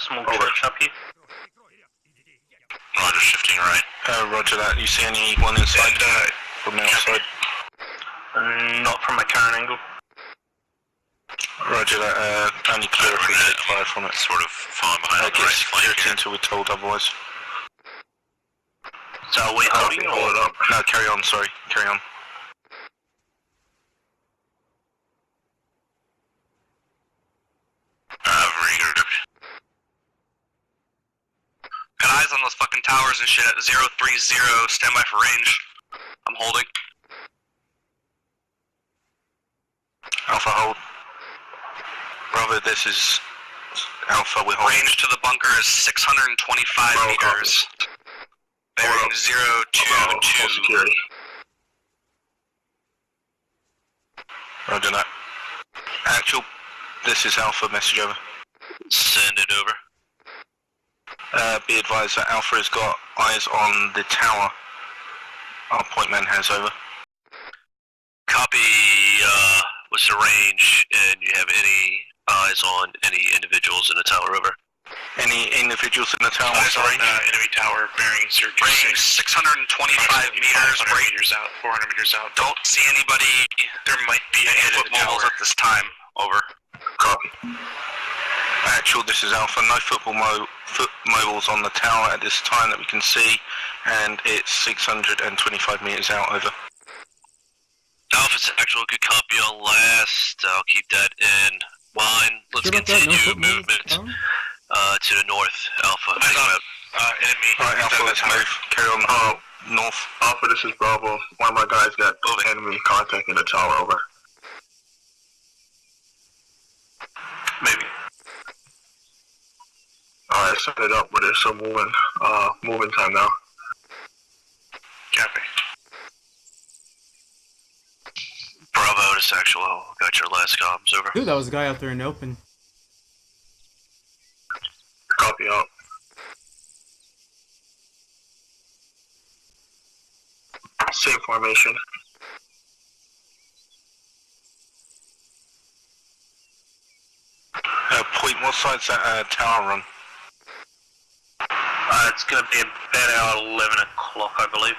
small church up here. Roger, shifting right. Roger that. You see anyone inside from the outside? Not from my current angle. Roger that. Only clear if we take fire from it. Sort of falling behind on the right flank here. Until we're told otherwise. So are we holding or? No, carry on, sorry. Carry on. Got eyes on those fucking towers and shit at 030, standby for range. I'm holding. Alpha hold. Bravo, this is Alpha, we're holding. Range to the bunker is 625 meters. Bearing 022. Security. Roger that. Actual, this is Alpha, message over. Send it over. Be advised that Alpha has got eyes on the tower. Our point man has over. Copy, what's the range, and you have any eyes on any individuals in the tower, over? Any individuals in the tower? Eyes on enemy tower, bearing 026. Range 625 meters, 500 meters out, 400 meters out. Don't see anybody. There might be any foot mobiles at this time, over. Copy. Actual, this is Alpha. No foot mobiles on the tower at this time that we can see, and it's 625 meters out, over. Alpha's actual, good copy on last. I'll keep that in mind. Let's continue movement to the north, Alpha. Enemy. Alright, Alpha, let's move. Carry on north. Alpha, this is Bravo. One of my guys got enemy contact in the tower, over. Maybe. Alright, set it up, but there's some moving time now. Copy. Bravo to Sexual, got your last comms, over. Dude, that was a guy out there in the open. Copy out. Same formation. Point, what side's that tower run? It's going to be about 11 o'clock, I believe.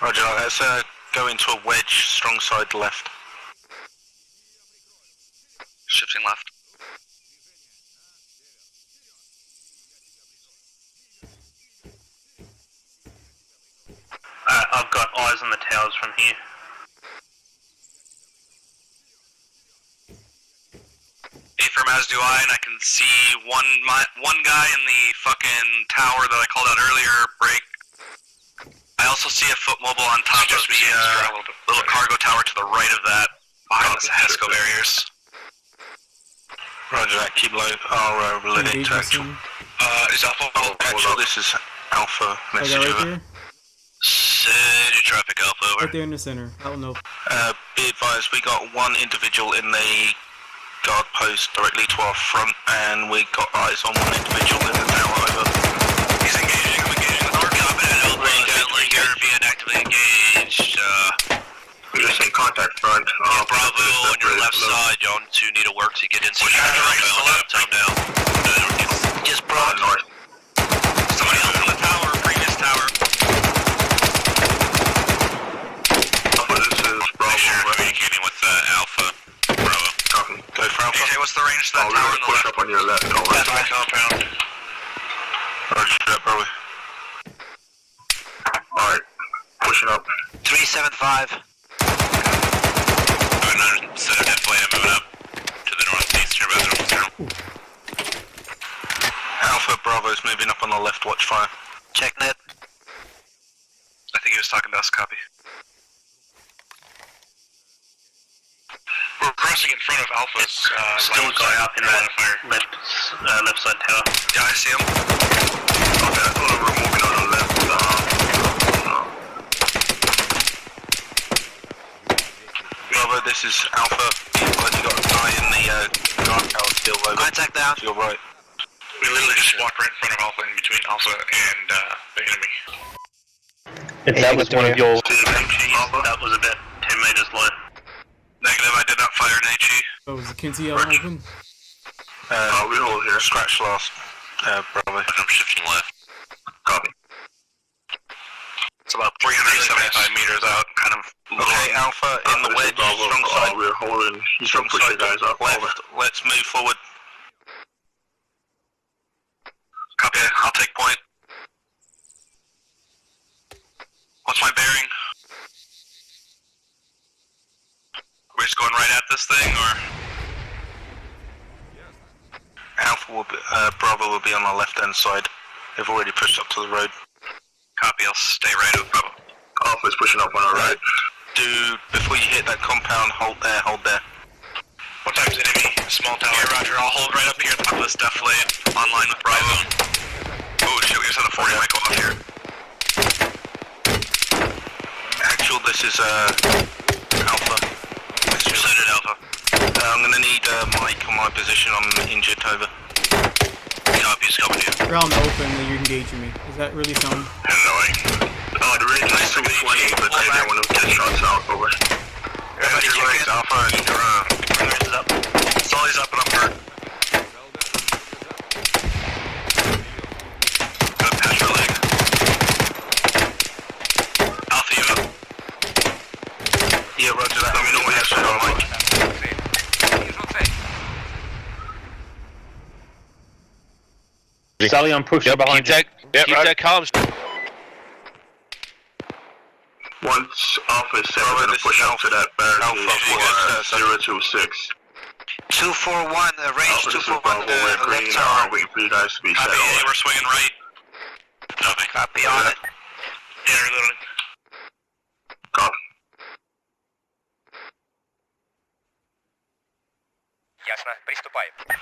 Roger, let's go into a wedge, strong side left. Shifting left. I've got eyes on the towers from here. Affirm, as do I, and I can see one guy in the fucking tower that I called out earlier break. I also see a foot mobile on top of the little cargo tower to the right of that, behind the HESCO barriers. Roger that, keep low. I'll relay it to actual. Is Alpha? Actual, this is Alpha, message right over. here? Send your traffic, Alpha, over. Right there in the center. I don't know. Be advised, we got one individual in the guard post directly to our front, and we got eyes on one individual in the tower, over. He's engaging, I'm engaging the door. Copy that, Alpha, gently, you're being actively engaged. We're just in contact front. Bravo on your left side, y'all two need to work to get into the time down. Yes, Bravo. North. Somebody else in the tower, previous tower. Alpha, this is Bravo. Sure, communicating with Alpha. Bravo. Copy. Go for Alpha. AJ, what's the range to that tower on the push left? up on your left, over. That's my compound. Roger that, Bravo. Alright, pushing up. 375. Set of dead flame moving up to the northeast, your bathroom. Alpha, Bravo's moving up on the left, watch fire. Check net. I think he was talking to us, copy. We're crossing in front of Alpha's Still a guy up in that left side tower. Yeah, I see him. Okay, I thought we were moving on the left. Bravo, this is Alpha. You got a guy in the guard tower still, over. Contact down. To your right. We literally just walked right in front of Alpha, in between Alpha and the enemy. If that was one of your... Alpha? That was about 10 meters low. Negative, I did not fire an HE. Oh, was the Kinsey out open? We hold here. Scratch last. Bravo. I'm shifting left. Copy. It's about 375 meters out, kind of. Okay, Alpha in the wedge, strong side. We're holding. You Strong can push side your guys up. Over. left. Let's move forward. Copy, I'll take point. What's my bearing? We're just going right at this thing, or? Alpha will be, Bravo will be on our left-hand side. They've already pushed up to the road. Copy, I'll stay right with Bravo. Alpha's pushing up on our right. Dude, before you hit that compound, hold there, hold there. What time's enemy? Small tower. Yeah, roger, I'll hold right up here at the top of this defilade, online with Bravo. Oh shit, we just had a 40 mic go off here. Actual, this is, Alpha. Presented Alpha. I'm gonna need, Mike on my position. I'm injured, over. Copy, coming in. We're out in the open and you're engaging me. Is that really sound? Annoying. The range is 220, but they don't want to get shot south. Over. Yeah, your legs, Alpha, and your hands is up. Sully's up and I'm hurt. Got a patch your leg. Alpha, you up? Yeah, roger that. Let me know when that's on, Mike. Sally, I'm pushing behind you. Keep that comms. Once Alpha is set, we're going to push up to that barricade for 026. 241, range Alpha, this is 241, Bravo, we're green, left tower. waiting for you guys to be set. Copy, yeah, we're swinging right. Copy. Copy on it. Yeah, reloading. Copy.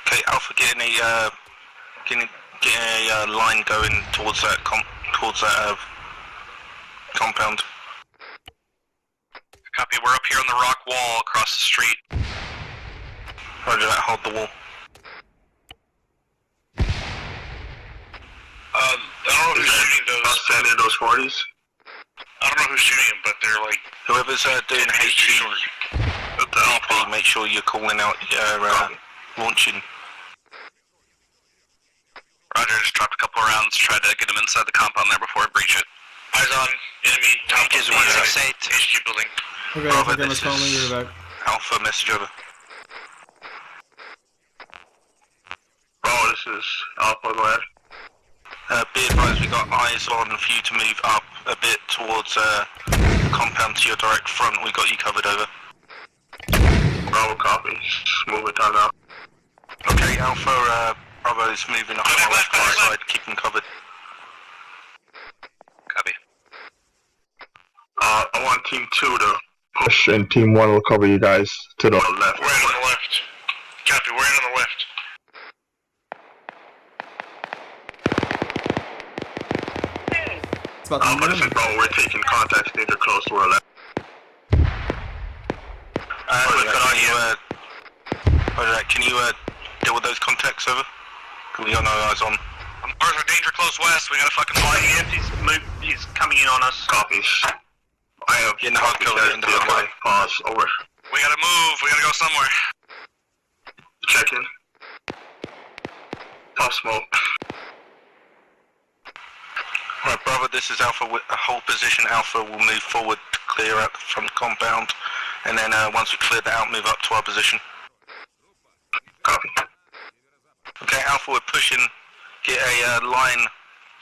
Okay, Alpha, getting a line going towards that compound. Copy, we're up here on the rock wall across the street. Roger that, hold the wall. I don't know who's shooting those. Standing those 40s. I don't know who's shooting them, but they're like. Whoever's doing HE, make sure you're calling out launching. Roger, just dropped a couple of rounds, tried to get them inside the compound there before I breach it. Eyes on, enemy, top Range is 168. HQ building. Okay, Bravo, okay, this let's call is- me. You're back. Alpha, message over. Bravo, this is Alpha, go ahead. Be advised, we got eyes on for you to move up a bit towards the compound to your direct front. We got you covered, over. Bravo, copy. Just move it down now. Okay, Alpha, Bravo is moving up on our left side, keep them covered. Copy. I want Team 2 to push, and Team 1 will cover you guys to the left. We're in on the left. Copy, we're in on the left. It's about Alpha, to this is Bravo, we're taking contact danger close to our left. Can you deal with those contacts, over? We got no eyes on. Ours are danger close west, we gotta fucking fly. He's coming in on us. Copies. I have Getting hard cover at the end of the line. Pause, over. We gotta move, we gotta go somewhere. Check in. Pop smoke. Alright, Bravo, this is Alpha. Hold position. Alpha will move forward to clear out the front compound. And then once we clear that out, move up to our position. Copy. Okay, Alpha, we're pushing. Get a line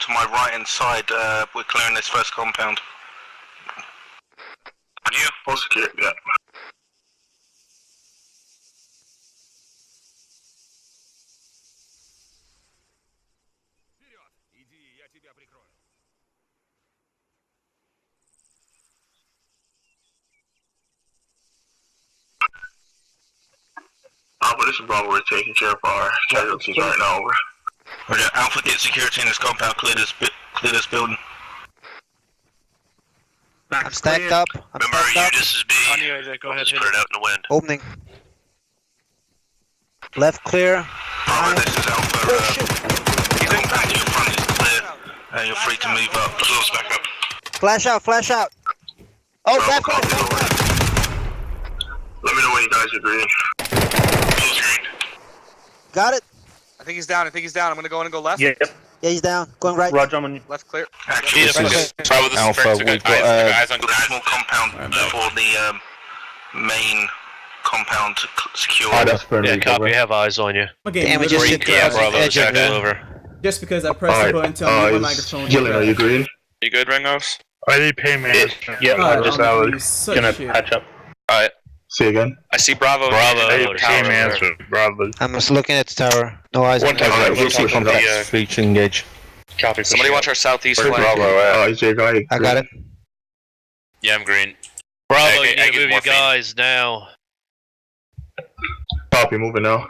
to my right-hand side. We're clearing this first compound. On you? Full secure, yeah. Alpha, this is Bravo, we're taking care of our casualties right now, over. Roger, Alpha, get security in this compound. Clear this building. I'm stacked up. Remember, this is B. On you, AJ, go ahead. Just put it out in the wind. Opening. Left clear. Bravo, this is Alpha. Oh shit. Compound to your front is clear. You're free to move up. Close back up. Flash out, flash out. Oh, Bravo, left, copy, left, over. left. Let me know when you guys agree. Close green. Got it. think he's down. I'm gonna go in and go left. Yep. Yeah, he's down. Going right. Roger, I'm on you. Left clear. Actually, This is Bravo, this Alpha, is Frank. we've got Eyes on a small compound for the main compound secure. Yeah, copy. Have eyes on you. Okay, Damn, we just hit the Bravo, edge of check the... over. just because I pressed the button to unmute my microphone. Gillen, are you green? You good, Ringos? I need pay man. Yeah, God, I'm just I'm such gonna shit. patch up. Alright. See again. I see Bravo. Hey, Bravo. pay man, Bravo. I'm just looking at the tower. No eyes on One time, it. we'll see contacts. Feature engage. Copy. Somebody watch our southeast Where's flank. Bravo at? Is your guy? I got it. Yeah, I'm green. Bravo, I you need get to move your morphine. guys now. Copy, moving now.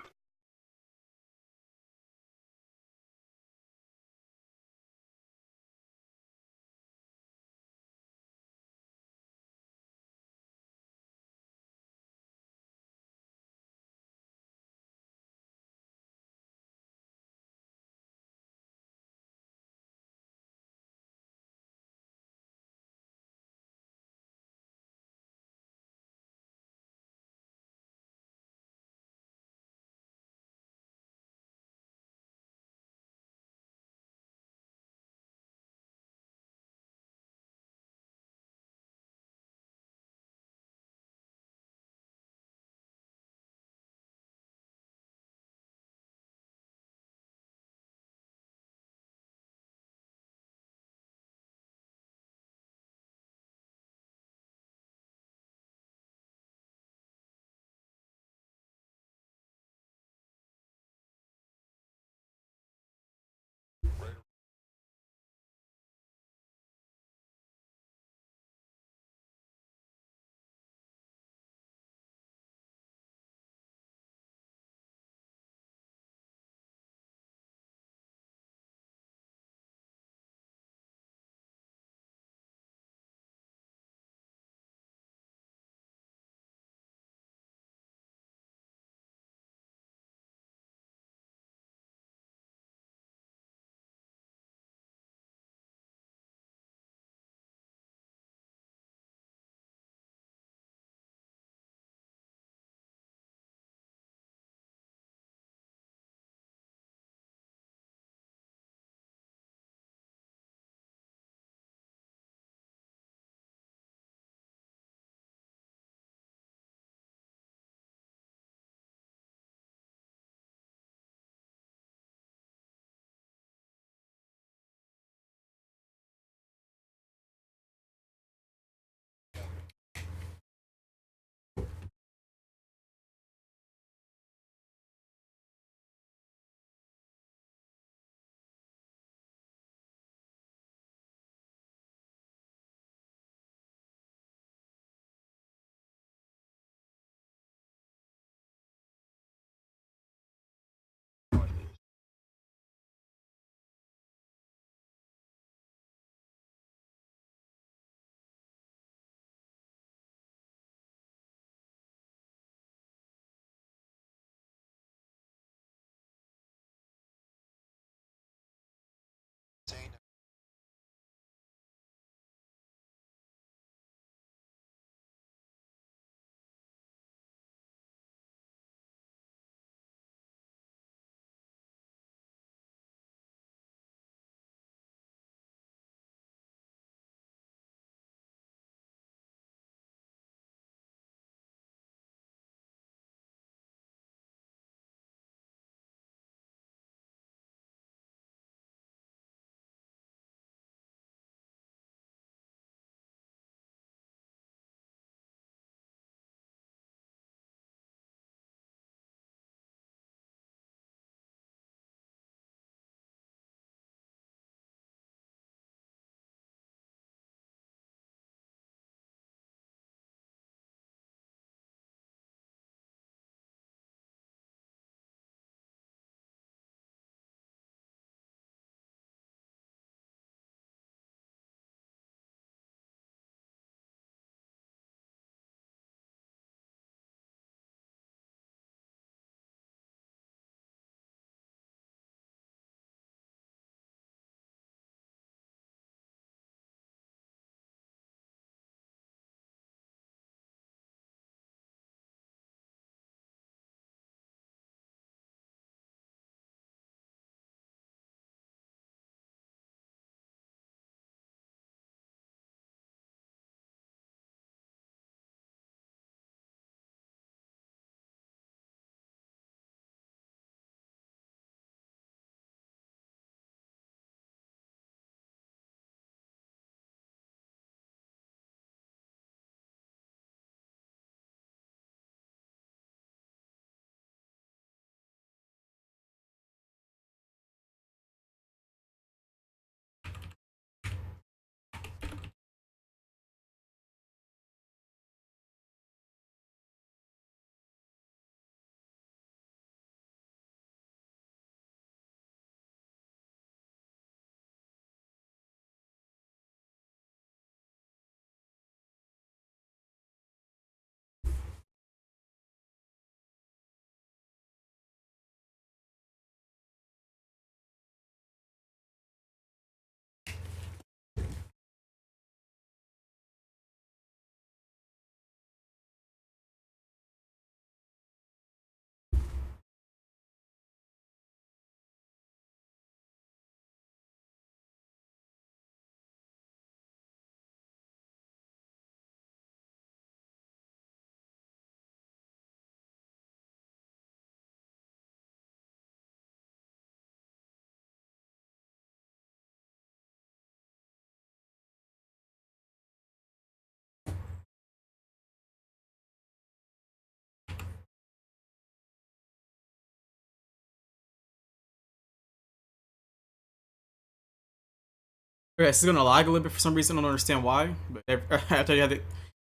Okay, this is gonna lag a little bit for some reason. I don't understand why. But after you have the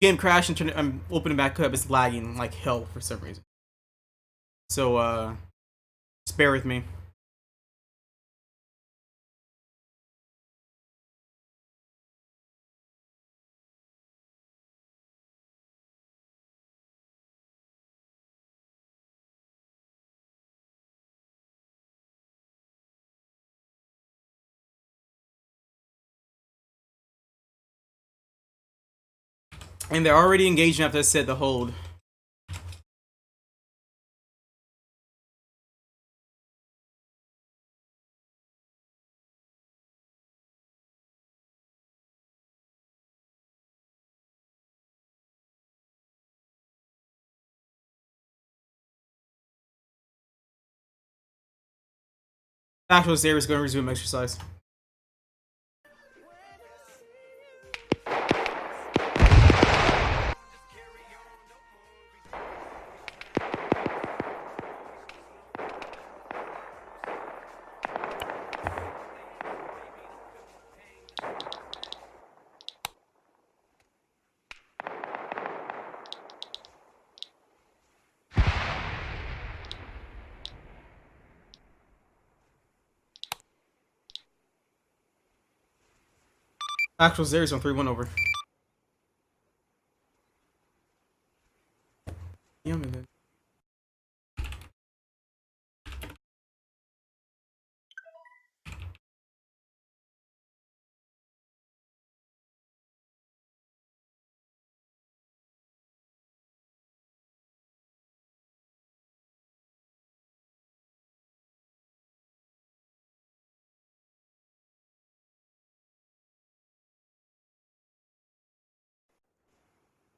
game crash and turn it, I'm opening back up, it's lagging like hell for some reason. So just bear with me. And they're already engaging after I said the hold. Actual Xavier is going to resume exercise. Actual Xavier's on 3-1 over. Yeah, man.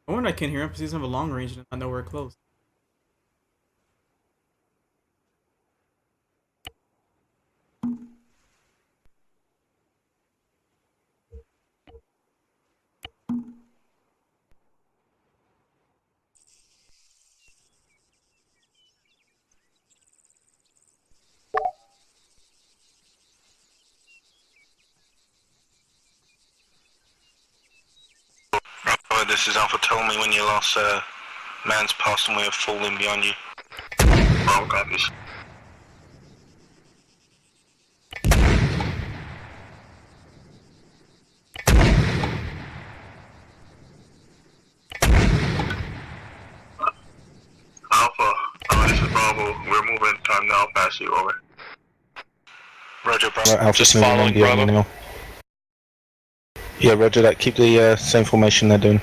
I wonder I can't hear him because he doesn't have a long range and I know we're close. Bravo, this is Alpha. Tell me when your last man's passed and we have fallen behind you. Bravo copies. Alpha, this is Bravo. We're moving. Time now. Pass you over. Roger, Bravo. Alpha just following Bravo. Now. Yeah, roger that. Keep the same formation they're doing.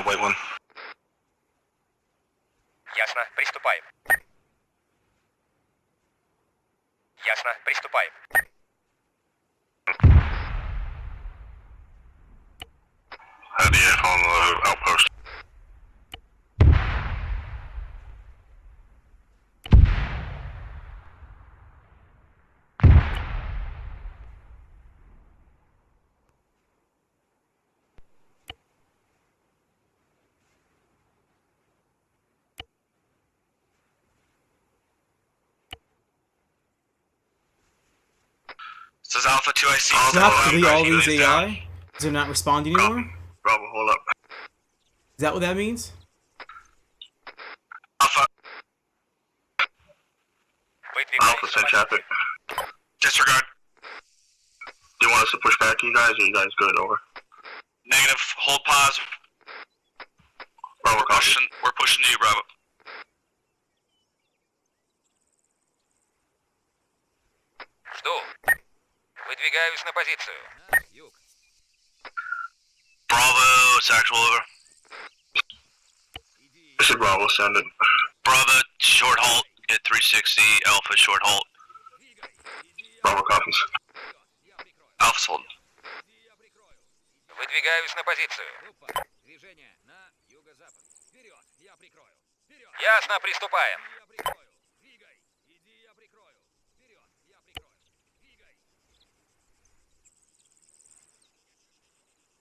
Wait one. Ясно, приступаем. Ясно, приступаем. ADF on the outpost. This is Alpha 2, I see. Do you have to delete all these AI? Is it not responding anymore? Bravo, hold up. Is that what that means? Alpha, Alpha, send traffic. disregard. Do you want us to push back you guys, or you guys good? Over. Negative, hold pause. Bravo, copy. We're pushing to you, Bravo. Жду. Выдвигаюсь на позицию. Bravo, it's actual over. This is Bravo, send it. Bravo, short halt. Get 360, Alpha, short halt. Bravo copies. Alpha's holding. Выдвигаюсь на позицию. Движение на юго-запад. Вперед, я прикрою. Вперед. Ясно, приступаем. Двигай. Иди, я прикрою. Вперед, я прикрою. Двигай.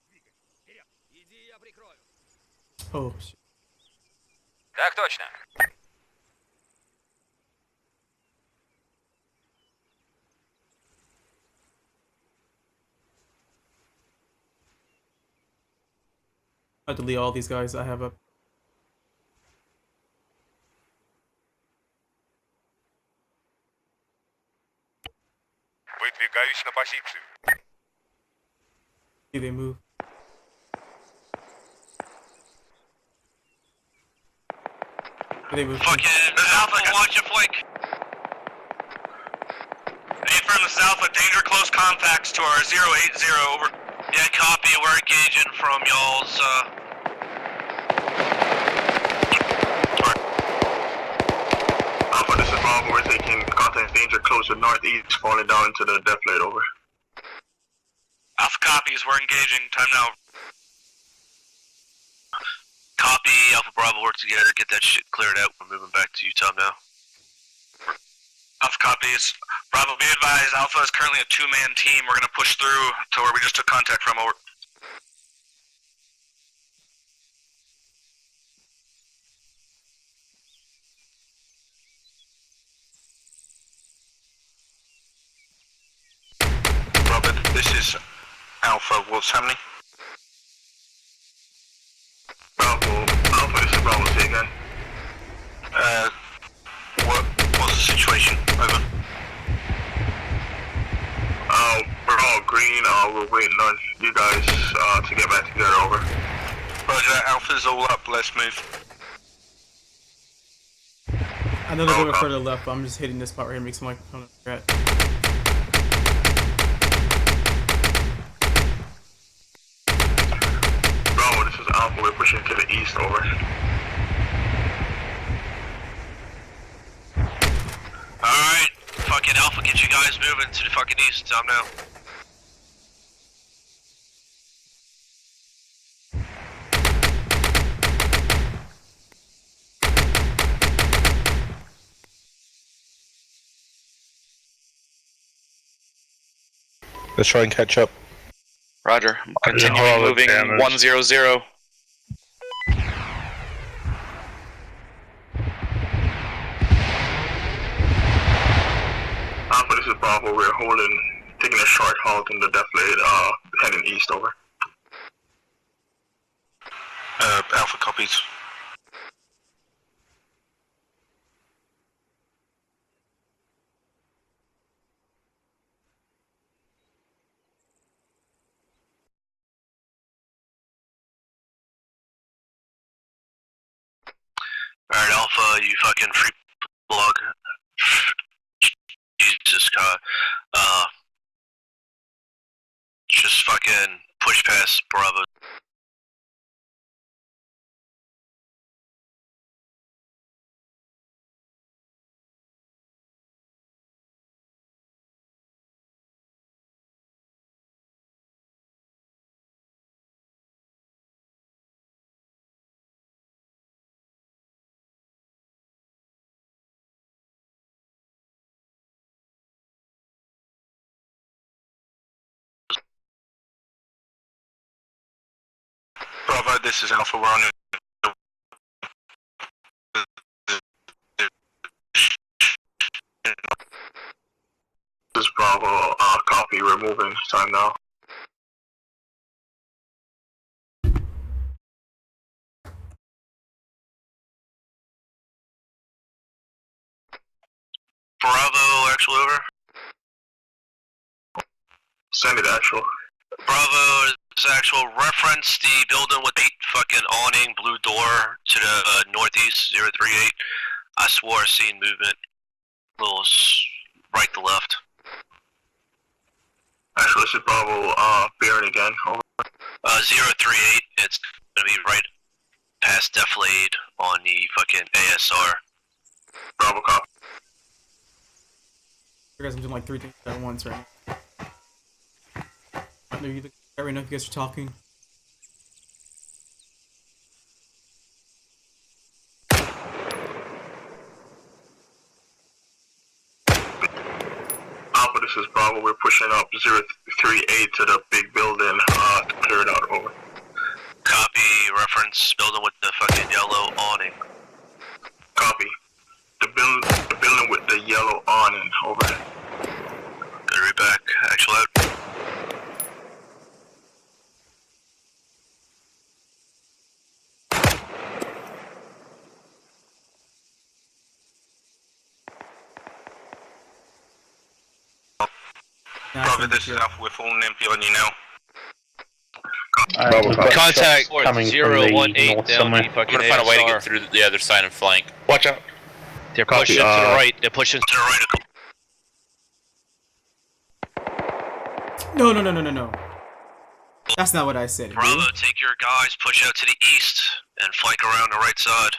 Двигай. Вперед. Иди, я прикрою. Oh, shit. Так точно. I delete all these guys I have up. Выдвигаюсь на позицию. See they move. They move. Fucking Alpha, watch your flank. Affirm, this is Alpha. Danger close contacts to our 080. Over. Yeah, copy. We're engaging from y'all's. Alpha, this is Bravo. We're taking contact danger close to northeast, falling down into the deflate. Over. Alpha copies. We're engaging. Time now. Copy. Alpha Bravo. Work together. Get that shit cleared out. We're moving back to Utah now. Alpha copies. Bravo, be advised. Alpha is currently a two-man team. We're gonna push through to where we just took contact from. Over. Robert, this is Alpha. What's happening? Bravo. Alpha, this is Bravo. Say again. What's the situation? Over. We're all green. We're waiting on you guys to get back together. Over. Roger, Alpha's all up. Let's move. I know they're going further left, but I'm just hitting this spot right here. Makes my opponent regret. Bravo, this is Alpha. We're pushing to the east. Over. Alright. Fucking Alpha, get you guys moving to the fucking east. Time now. Let's try and catch up. Roger. Continuing moving 100. Alpha, this is Bravo. We're taking a short halt in the deflate, heading east. Over. Alpha copies. Alright, Alpha, you fucking free blog. Jesus God. Just fucking push past Bravo. Bravo, this is Alpha. We're on it. This is Bravo. Copy. We're moving. Time now. Bravo, actual over. Send it actual. Bravo is actual. Reference the building with the fucking awning, blue door to the northeast, 038. I swore I seen movement. Little right to left. Actually, this is Bravo. Baron again. Over. 038. It's gonna be right past Deflade on the fucking ASR. Bravo, copy. You guys, I'm doing like 3 things at once right now. I don't know if you guys are talking. Alpha, this is Bravo. We're pushing up 038 to the big building to clear it out. Over. Copy. Reference building with the fucking yellow awning. Copy. The building with the yellow awning. Over. Gotta read back. Actual out. Bravo, this is Alpha. We're falling empty on you now. We've got Contact shots coming from the 018 north down somewhere. the fucking I'm gonna find a way to get ASR. through the other side and flank. Watch out. They're Copy, pushing to the right. They're pushing. To the right. No. That's not what I said. Bravo, dude. take your guys, push out to the east, and flank around the right side.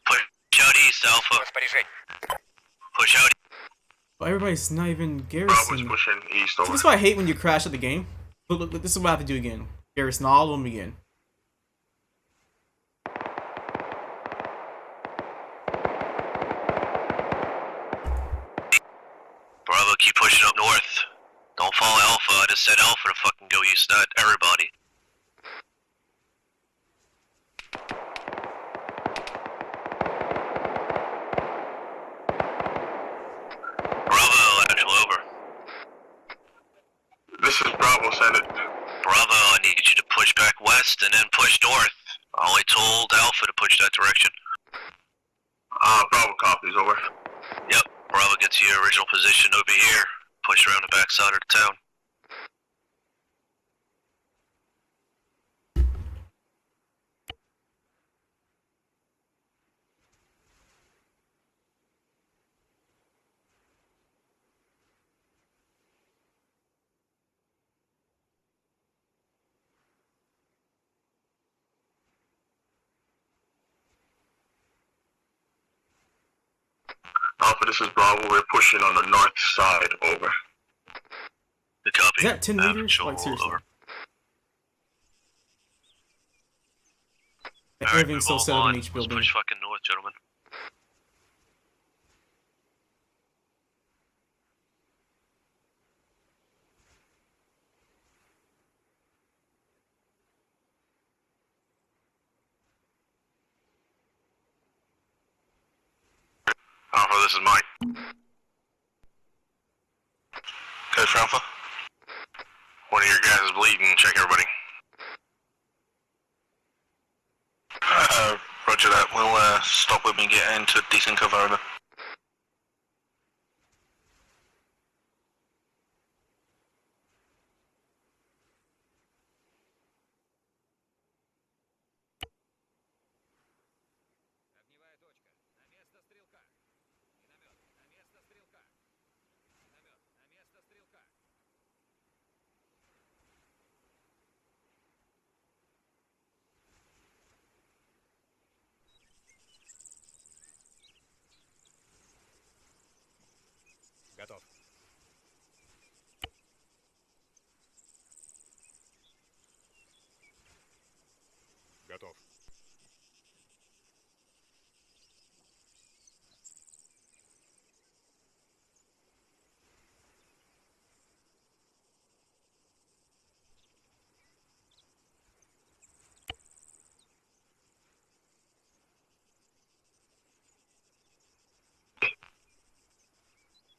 Push out east, Alpha. Push out. But everybody's not even Bravo's garrison. pushing east. See, Over. this is why I hate when you crash at the game. Look, this is what I have to do again. Garrison all of them again. Bravo, keep pushing up north. Don't follow Alpha. I just said Alpha to fucking go east, not everybody. Bravo, actual over. This is Bravo, send it. Bravo, I need you to push back west and then push north. I only told Alpha to push that direction. Bravo copies, over. Yep, Bravo gets to your original position over here. Push around the back side of the town. Alpha, this is Bravo. We're pushing on the north side, over. Good copy. Is that 10 meters? Actual Like, seriously. over. Everything's so move set up on. in each Let's building. push fucking north, gentlemen. Alpha, this is Mike. Go for Alpha. One of your guys is bleeding. Check everybody. Roger that. We'll stop when we get into decent cover. Over. Огневая точка. На место стрелка. Миномет. На место стрелка. Миномет. На место стрелка. Готов. Готов.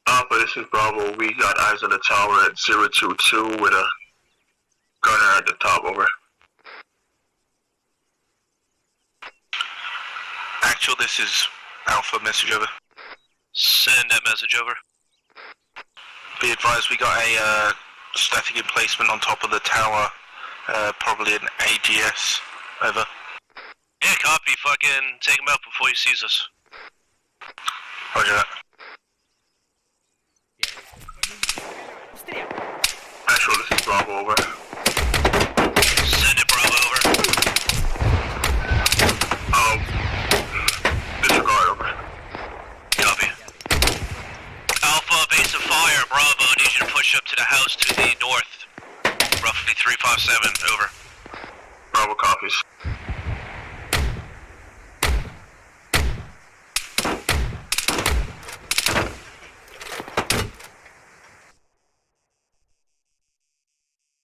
Alpha, this is Bravo. We got eyes on the tower at 022 with a gunner at the top, over. Actual, this is Alpha. Message over. Send that message over. Be advised, we got a static emplacement on top of the tower. Probably an AGS. Over. Yeah, copy. Fucking take him out before he sees us. Roger that. Actual, this is Bravo, over. Send it, Bravo, over. Disregard, over. Copy. Alpha, base of fire. Bravo, need you to push up to the house to the north. Roughly 357, over. Bravo copies.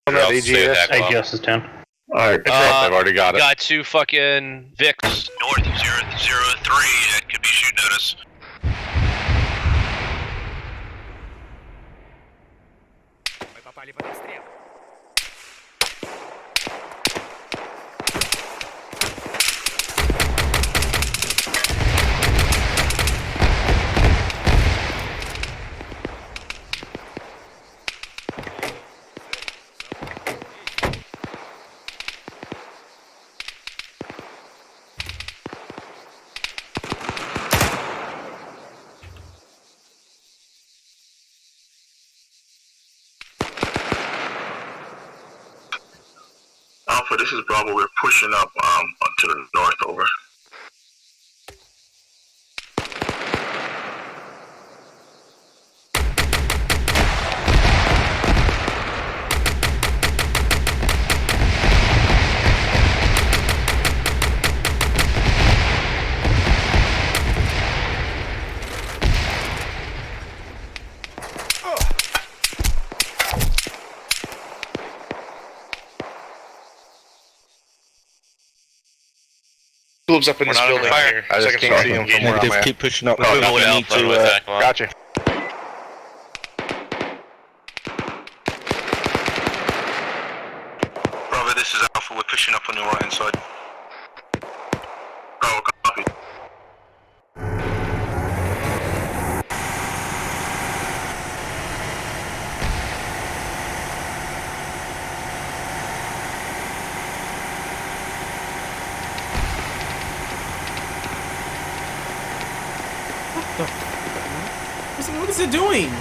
Alpha AGS is 10. Alright, I've already got Got 2 fucking Vicks. North 003 that could be shooting at us. Мы попали под обстрел. Alpha, this is Bravo. We're pushing up to the north. Over. Club's up in this building here. I just can't see him from where I'm at. Keep pushing up. Oh, we need to, gotcha. Bravo, this is Alpha. We're pushing up on your right hand side. Bravo, copy. What is it doing?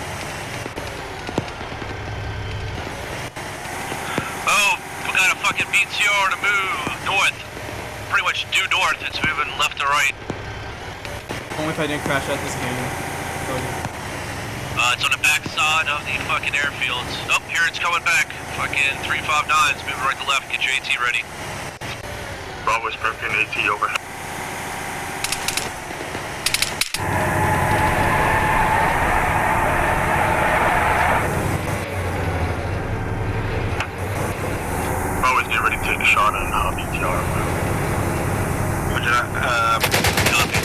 Oh, we got a fucking BTR to move north. Pretty much due north. It's moving left to right. Only if I didn't crash out this game. It's on the back side of the fucking airfields. Oh, here it's coming back. Fucking 359's moving right to left. Get your AT ready. Bravo is prepping AT over. Bravo is getting ready to take a shot on BTR. Roger that. Copy.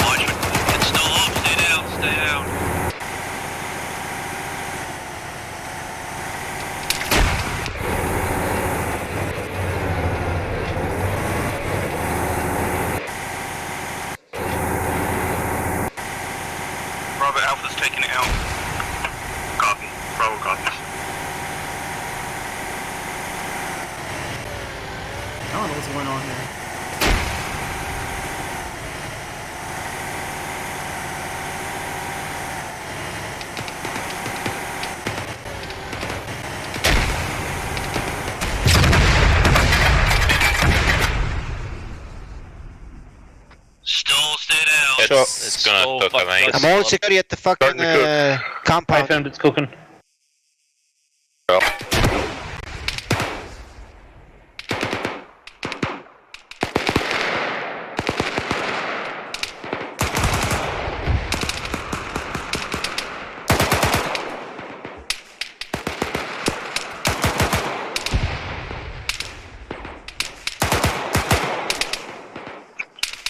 Watch it. It's still off. Stay down. Stay down. Bravo Alpha's taking it out. Copy. Bravo copies. I don't know what's going on here. Still stay down. It's gonna cook, I think. I'm all security at the fucking I compound. found it's cooking.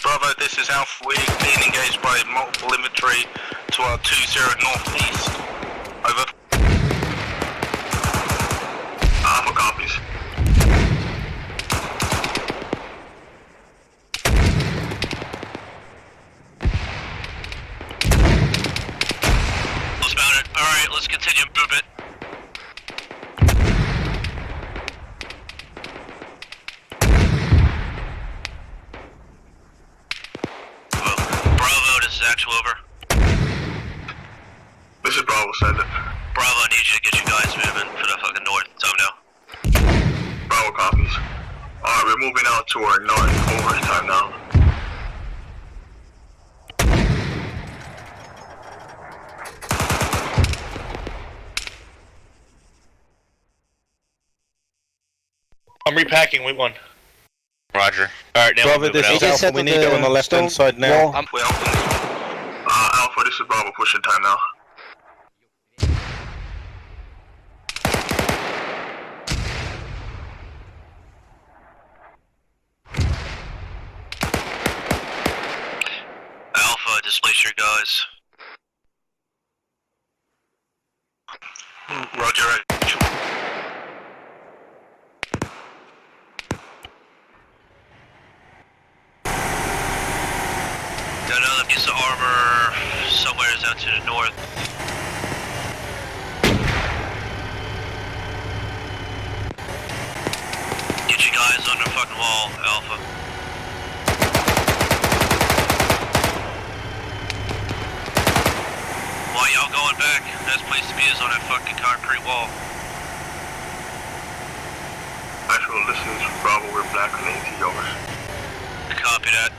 Bravo, this is Alpha. We're being engaged by multiple infantry to our 20 northeast. Over. Alpha copies. Let's mount it. Alright, let's continue movement. Bravo, this is actual over. This is Bravo, send it. Bravo, I need you to get you guys moving for the fucking north. Tell me now. Bravo copies. Alright, we're moving out to our north. Overtime now. I'm repacking with one. Roger. Alright, now Bravo, we're this moving is out. Alpha. We need to go on the left-hand side now. Alpha, this is Bravo, pushing time now. Alpha, displace your guys. Roger, Rachel. Got another piece of armor somewhere out to the north. Get you guys on the fucking wall, Alpha. Why y'all going back? Best place to be is on that fucking concrete wall. Actual, this is Bravo, we're black on AT, over. Copy that.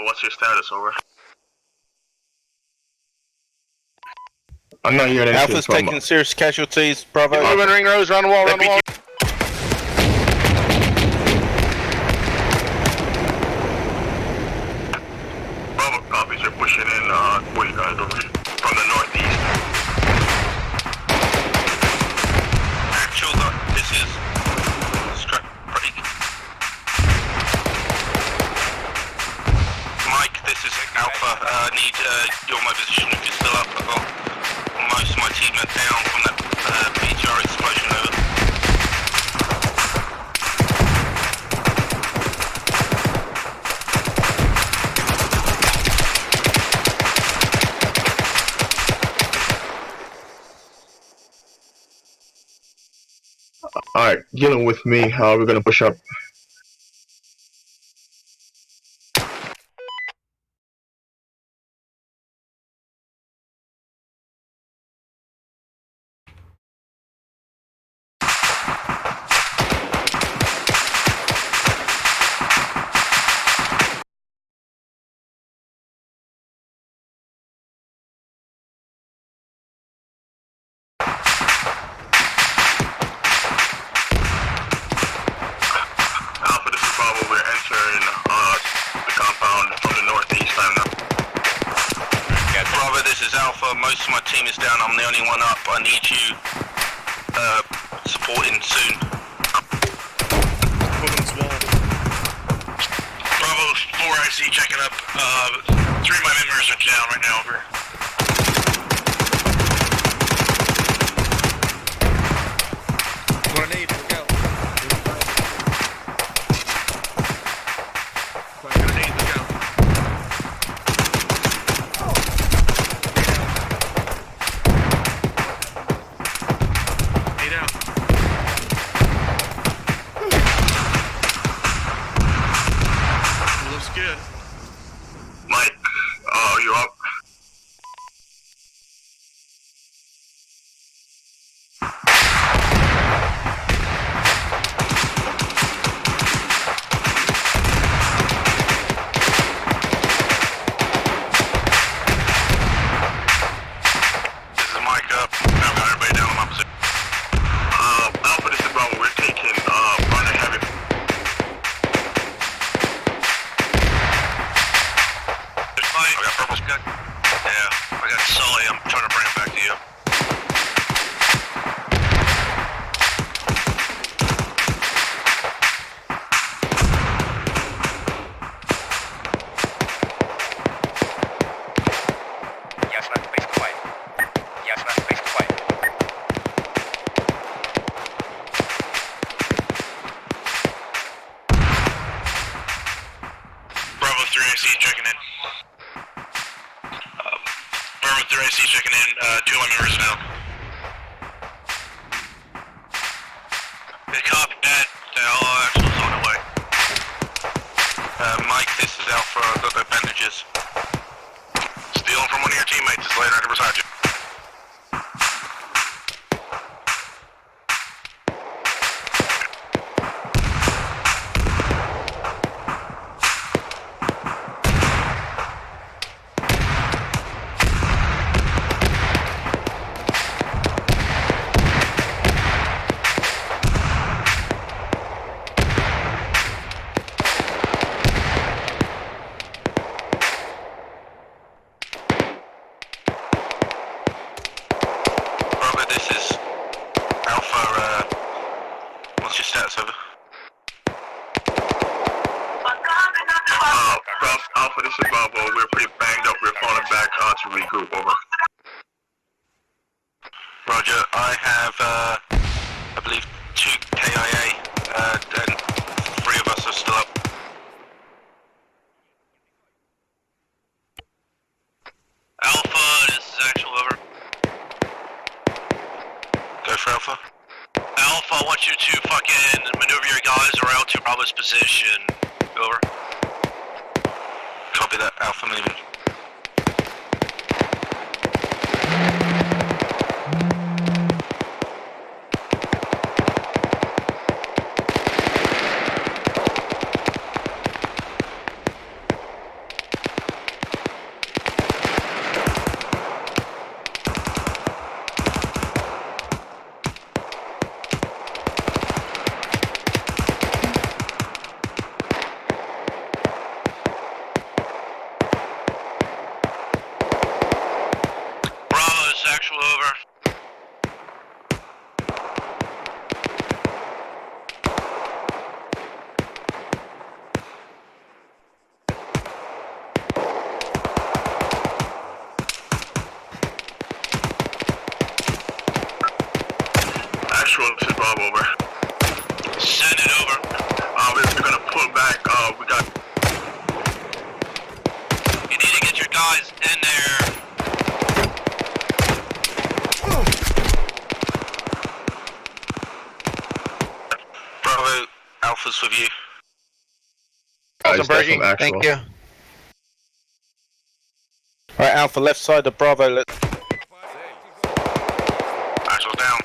What's your status, over? I'm not hearing anything. Alpha's taking serious casualties. Bravo. Moving ring roads, round the wall, round the wall. Bravo copies, you're pushing in, where you guys over? From the northeast. Actual, this is strap break. Mike, this is Alpha. Need your my position if you're still up. I've got most of my team are down from that PTR explosion over. Alright, dealing with me, we're gonna push up. Most of my team is down, I'm the only one up. I need you supporting soon. Bravo 4 IC checking up. 3 of my members are down right now, over. Grenade, go. Grenades, go. Good. Mike, you up? This is Mike up. Now got everybody down on my position. Alpha, this is Bravo. We're taking running heavy. Yeah, I got Sully. I'm trying to bring him back to you. They're AC checking in, 2 members now. Good copy that. All actuals on the way. Mike, this is Alpha. I've got no bandages. Stealing from one of your teammates is laying right beside you. Alpha, this is Bravo. We're pretty banged up. We're falling back to regroup. Over. Roger. I have, I believe, 2 KIA, and 3 of us are still up. Alpha, this is actual, over. Go for Alpha. Alpha, I want you to fucking maneuver your guys around to Bravo's position. Over. Copy that, Alpha moving. Actual, over. Actual, this is Bravo. Over. Send it over. We're gonna pull back. We got. You need to get your guys in there. Bravo, Alpha's with you. Bergie, Thank you. Alright, Alpha, left side of Bravo. Actual down.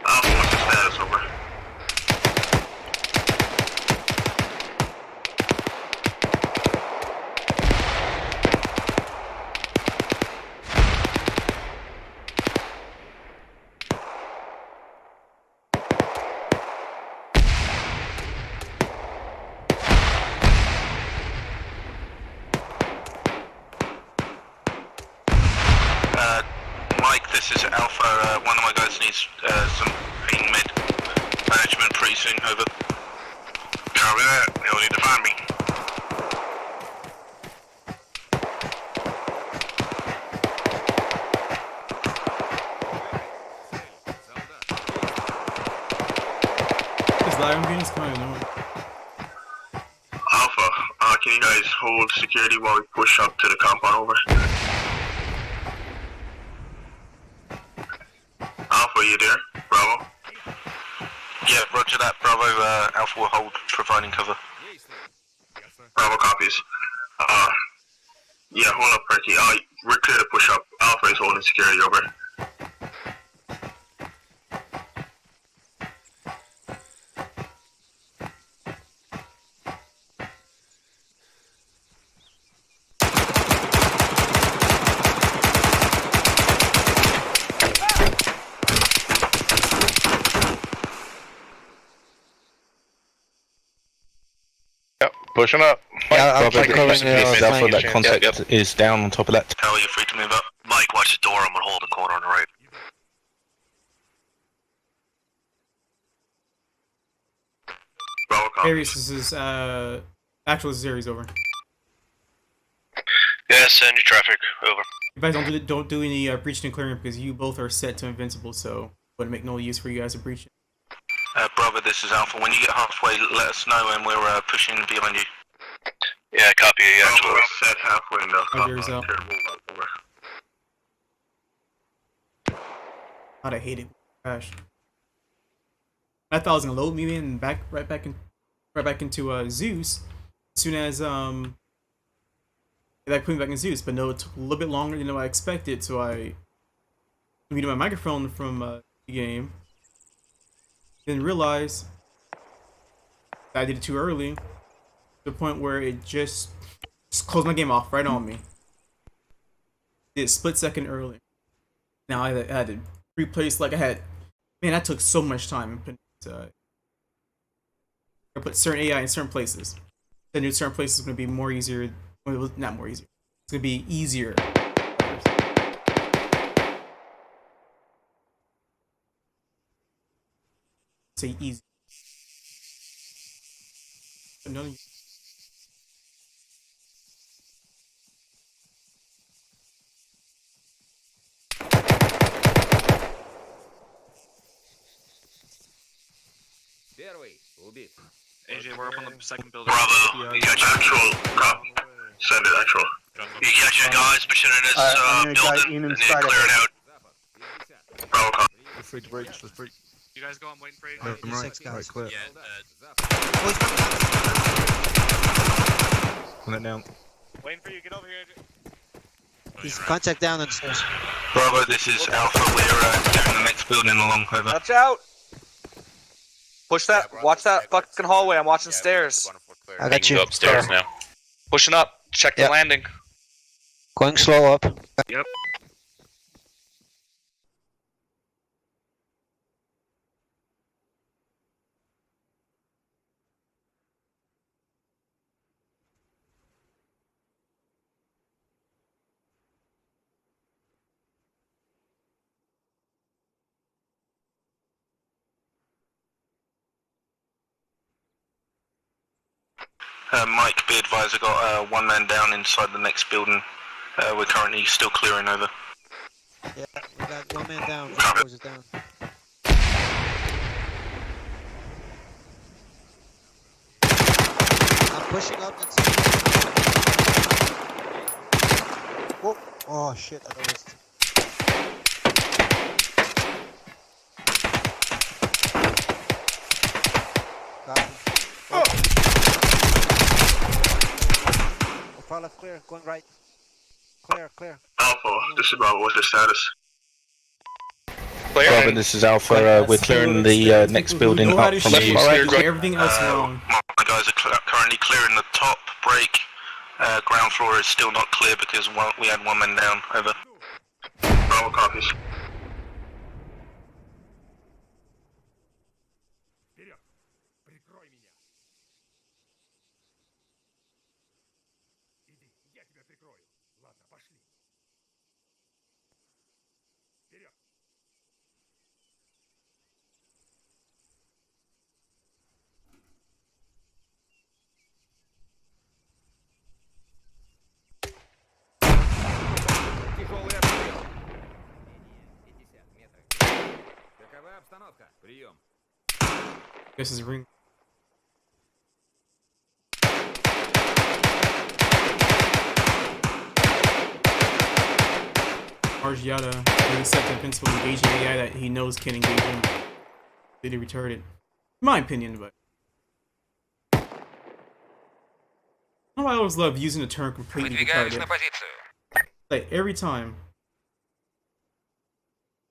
What's the status? Over. Mike, this is Alpha. One of my guys needs some pain med management pretty soon. Over. Copy that. You'll need to find me. This Lion Venus kind of annoying. Alpha, can you guys hold security while we push up to the compound? Over. Alpha, you there? Bravo. Yeah, roger that. Bravo, Alpha will hold, providing cover. Bravo copies. Yeah, hold up, Perky. We're clear to push up. Alpha is holding security. Over. Yep, pushing up. Yeah, I'm covering Alpha, that flank. contact is down on top of that tower. You're free to move up. Mike, watch the door. I'm gonna hold the corner on the right. Bravo copies. Aries, this is actual series over. Yeah, send your traffic. Over. You guys don't do any breaching and clearing because you both are set to invincible, so it would make no use for you guys to breach it. Bravo, this is Alpha. When you get halfway, let us know and we're pushing behind you. Yeah, copy. Bravo is set halfway now. Roger's out. God, I hate it. Crash. I thought I was gonna load me in and right back into Zeus as soon as like put me back in Zeus, but no, it took a little bit longer than I expected, so I muted my microphone from the game. Didn't realize that I did it too early, to the point where it just closed my game off right on me. Did a split second early. Now I had to replace, like I had, man, that took so much time. I put certain AI in certain places. Then in certain places is going to be more easier. Well, not more easier. It's going to be easier. Say easy. Another. Первый убит. AJ, we're up on the second building. Bravo. You got your Actual, copy. Send it, actual. You got your guys pushing in this building and then clear it out. Bravo, copy. We're free to breach, let's breach. You guys go, I'm waiting for you. Six guys. clear. Put it down. Waiting for you, get over here, AJ. He's contact down on stairs. Bravo, this is Alpha. We're doing the next building along. Over. Watch out! Push that, watch that fucking hallway, I'm watching stairs. I got you. Go upstairs now. Pushing up, check the Yep. landing. Going slow up. Yep. Mike, be advised, I got one man down inside the next building. We're currently still clearing over. Yeah, we got one man down. Close it down. I'm pushing up. Whoa. Oh shit, I noticed. Got him. Oh. Far left clear, going right. Clear. Alpha, this is Bravo. What's the status? Bravo, this is Alpha. We're clearing the next building know how up to from shoot, the but east. everything else wrong. My guys are currently clearing the top break. Ground floor is still not clear because we had one man down. Over. Bravo copies. Тяжелый обстрел. 50 метров. Какова обстановка? Прием. This is ring. Argiata, he set the invincible engaging AI that he knows can engage him. Really retarded. My opinion, but I don't know why I always love using the term completely Выдвигаюсь retarded. на позицию. Like every time.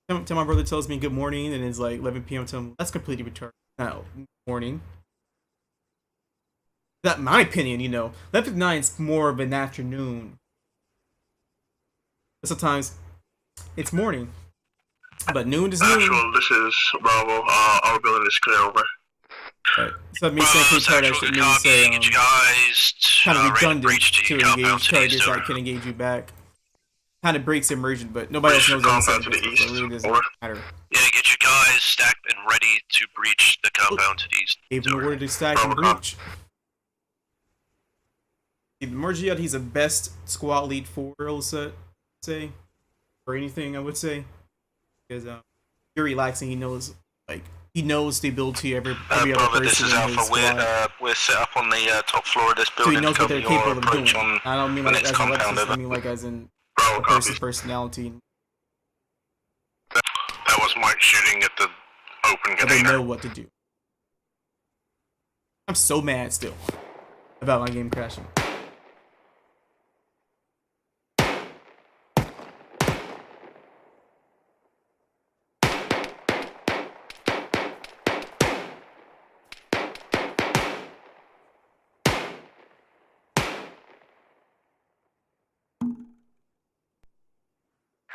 Tell my brother tells me good morning and it's like 11 p.m. Tell him that's completely retarded. No, morning. That's my opinion, you know. 11:09 is more of an afternoon. But sometimes it's morning. But noon is noon. Actual, this is Bravo. Our building is clear, over. Right. So me saying retarded, I should mean to say Get you guys kind of ready to redundant breach to the compound engage to the targets east. that can engage you back. Kind of breaks immersion, but nobody else knows Compound that. to the So it east, really doesn't over. matter. Yeah, get your guys stacked and ready to breach the compound to the east. Gave him the Over. order to stack and breach. Mergiat, he's the best squad lead for OSUT, say, or anything I would say, because very relaxing. He knows the ability of every other Brother, this person is in Alpha. his squad. We're set up on the top floor of this So he building knows to what cover they're your capable of approach doing. on I don't mean the like next as in compound. Lexus, Over. I mean like as in Bravo, a copy. person's personality. That was Mike shooting at the open So they container. know what to do. I'm so mad still about my game crashing.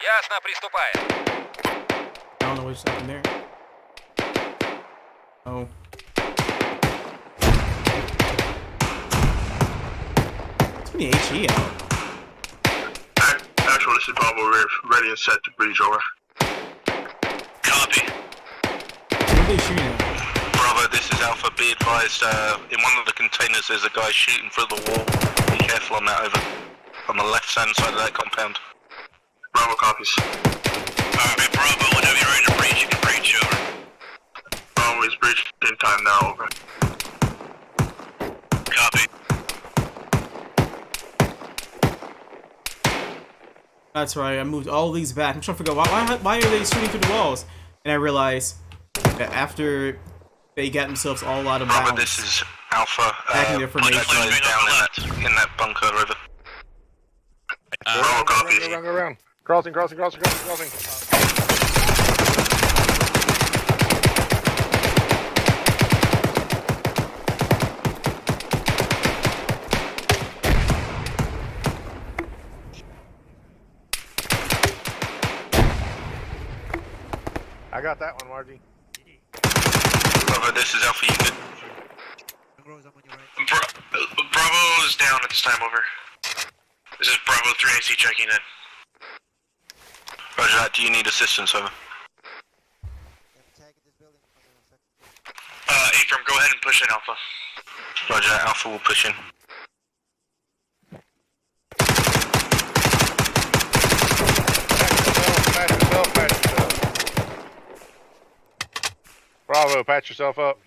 Ясно, приступаем. I don't know what's happened there. Oh. Too many HE out. Actual, this is Bravo. We're ready and set to breach. Over. Copy. What are they shooting at? Bravo, this is Alpha. Be advised, in one of the containers there's a guy shooting through the wall. Be careful on that, over. On the left-hand side of that compound. Bravo copies. Alright, Bravo, whenever you're ready to breach, you can breach, over. Bravo is breached in time now. Over. Copy. That's right, I moved all these back. I'm trying to figure out why are they shooting through the walls? And I realized that after they got themselves all out of Bravo, bounds. this is Alpha. Backing their Put that formation. guy down in that bunker, over. Bravo copies. Go around. Crossing. I got that one, Margie. Bravo, this is Alpha. You good? Bravo's down at this time, over. This is Bravo 3AC checking in. Roger that, do you need assistance, over? Abram, go ahead and push in Alpha. Roger that, Alpha will push in. Patch yourself. Bravo, patch yourself up.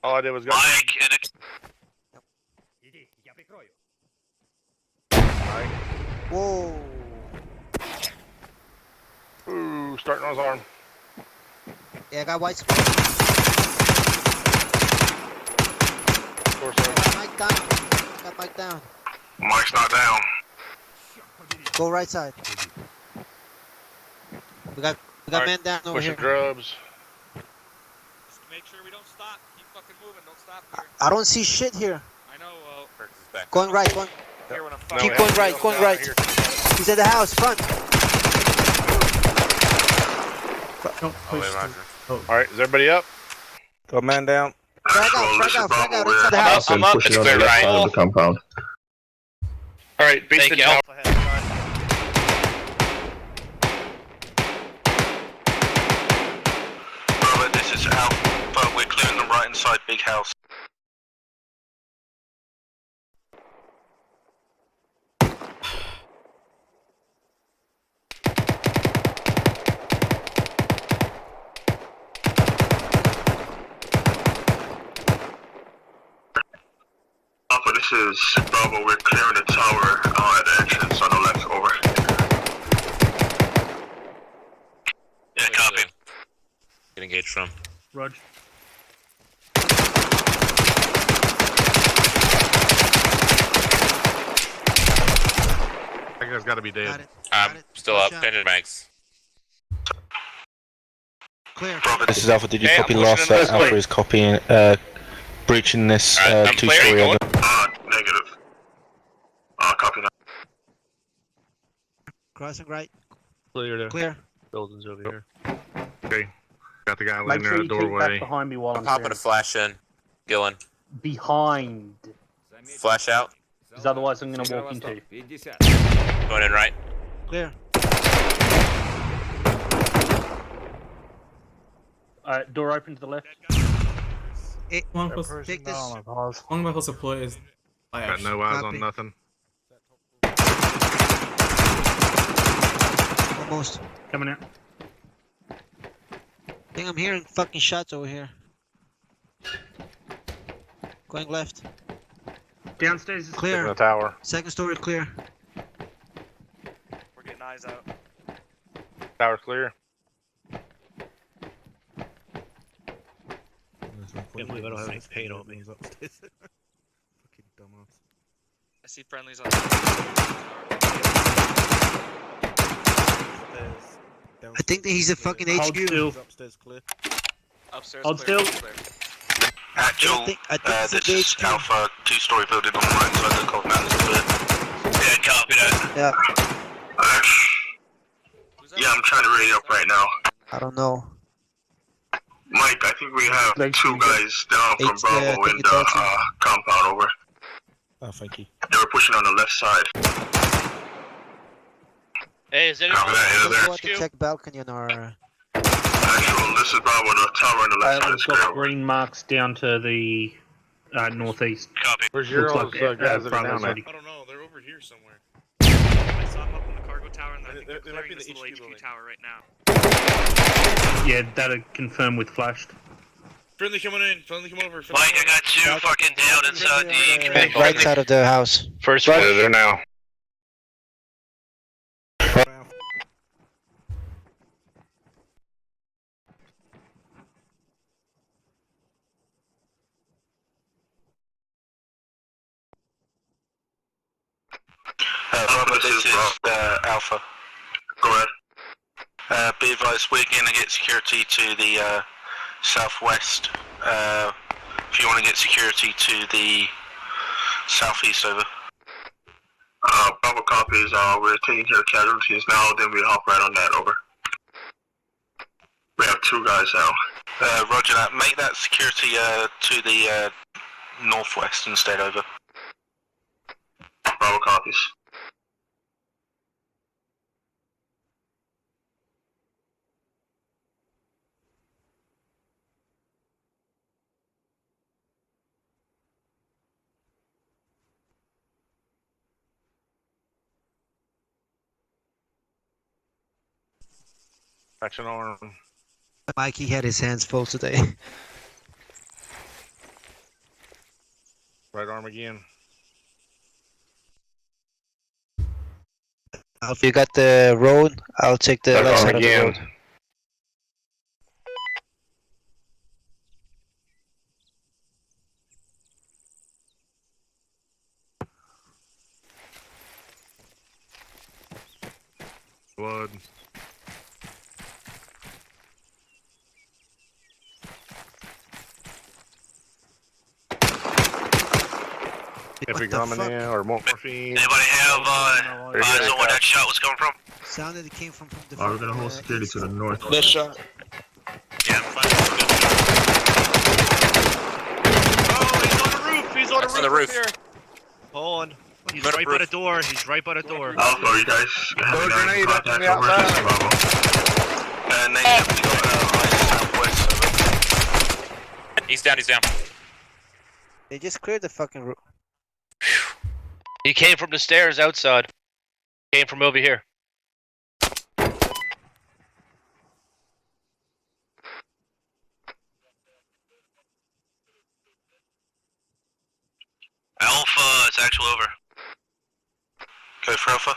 All I did was go. Mike, and Иди, я прикрою. Whoa. Ooh, starting on his arm. Yeah, I got white square. Torso. Got Mike down. Got Mike down. Mike's not down. Go right side. We got Alright, man down over Pushing here. grubs. Just make sure we don't stop. Keep fucking moving. Don't stop here. I don't see shit here. I know, Going right, going. here when I'm No, Keep we going have right, to going go down right. here. He's at the house, front. Don't push. Alright, is everybody up? Got a man down. Frag Well, out this is inside the Bravo. house. We're house. I'm up. pushing It's on the clear, left right? side of the compound. Alright, beat Thank the you. tower. Bravo, this is Alpha. We're clearing the right inside big house. Alpha, this is Bravo. We're clearing the tower at the entrance on the left. Over. yeah, copy. Get engaged from. Rudge. That guy's gotta be Got dead. it. I'm Got it. still up. Push out. Changing mags. Clear. Bravo, This is Alpha. Did you Hey, copy I'm last? pushing in this Alpha way. is copying, breaching this Alright, I'm two-story clearing. over. Negative. Copy now. Crossing right. Clear there. Clear. Buildings over here. Okay. Got the guy laying there at the doorway. behind me while I'm popping a flash in. Gillen. behind, Flash out. because otherwise I'm gonna walk into. 50. Going in right. Clear. Door open to the left. One Take this. of my close to play is. Got no eyes on Copy. nothing. Almost. Coming out. I think I'm hearing fucking shots over here. Going left. Downstairs is Taking the Clear. tower. Second story clear. We're getting eyes out. Tower clear. Can't believe I don't have any paint on me. I see friendlies on. I think that he's a fucking Hold HQ. still. Upstairs clear. Upstairs. Hold clear, still. clear. Actual, I think it's this a is HQ. Alpha, 2-story building on the right side of the compound is clear. Yeah, copy that. Yeah, Yeah, I'm trying to ready up right now. I don't know. Mike, I think we have Thank 2 you. guys down from It's, Bravo I think in it's the also- compound over. Oh, thank you. They were pushing on the left side. Hey, is anyone Copy that, Let's there. go out to check balcony on our... Actual, this is Bravo, the tower on the left side We've is got clear. green marks down to the northeast. Copy. Where's your Looks like guys that are Bravo's down there? ready. I don't know. They're over here somewhere. I saw him up in the cargo tower, and I think they're They might be clearing in the this little HQ HQ building. tower right now. Yeah, that'll confirm with flashed. Friendly coming in. Friendly coming over. Mike, I got 2 fucking down inside the command right building. side of the house. First Yeah, they're there now. Bravo, this is Alpha. Go ahead. Be advised, we're going to get security to the southwest. If you want to get security to the southeast, over. Bravo copies, we're taking care of casualties now, then we hop right on that, over. We have 2 guys now. Roger that. Make that security to the northwest instead, over. Bravo copies. Action arm. Mikey had his hands full today. Right arm again. If you got the road, I'll take the Right left arm side of the again. road. Blood. Epic the coming fuck? in, or morphine. Anybody have There you eyes go, on where Kyle. that shot was coming from? Sounded it came from the... We're gonna hold security to the north. This shot. Yeah, I'm fine. Oh, he's on the roof. He's on That's on the roof. Here. Hold on. He's Go to right by the roof. door. He's right by the door. Alpha, are you guys having grenade up contact from the over? outside. This is Bravo. Negative, we got eyes southwest, over. He's down. He's down. They just cleared the fucking roof. He came from the stairs outside. Came from over here. Alpha, it's actual over. Go for Alpha.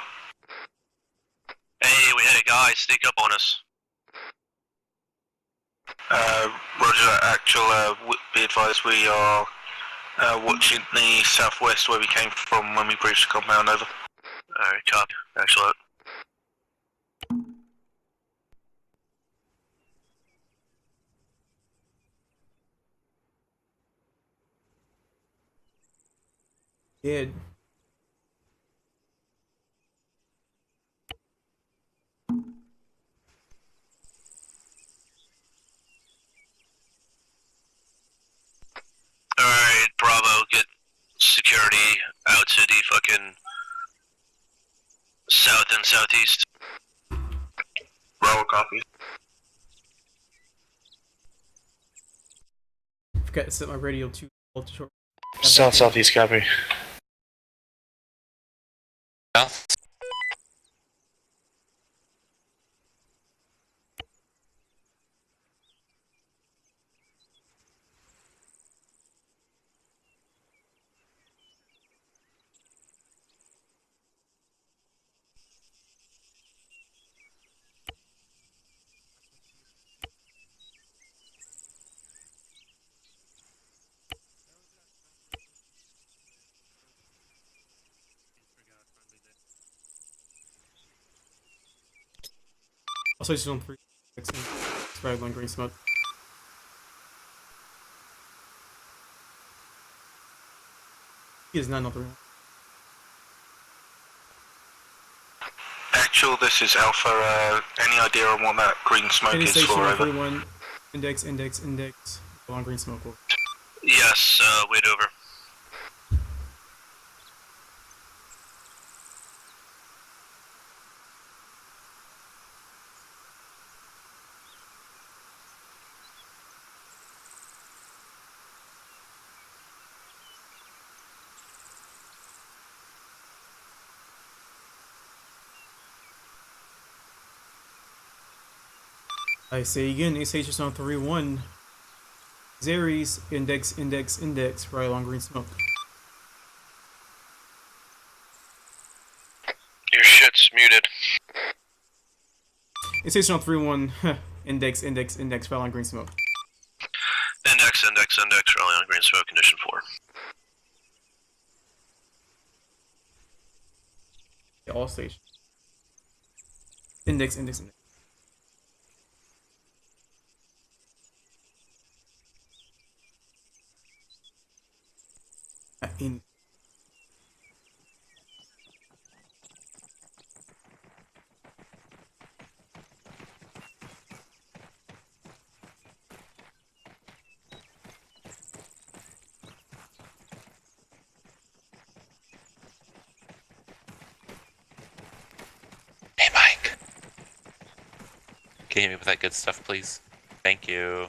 Hey, we had a guy sneak up on us. Roger that. Actual, be advised, we are watching the southwest where we came from when we breached the compound, over. Alright, copy. Excellent. Did. Alright, Bravo, get security out to the fucking south and southeast. Bravo copies. Forgot to set my radio to ultra short. Southeast copy. South. Also, she's on 3. Spread on green smoke. He is not on 3. Actual, this is Alpha. Any idea on what that green smoke Any is station for? on Over. 31. Index. Go on green smoke. Yes, wait over. I say again, any stations on 3-1. Zeus, index, right along green smoke. Your shit's muted. Any station on 3-1. index, right along green smoke. Index, rally on green smoke, condition 4. Yeah, all stations. Index. In. Hey, Mike. Can you hit me with that good stuff, please? Thank you.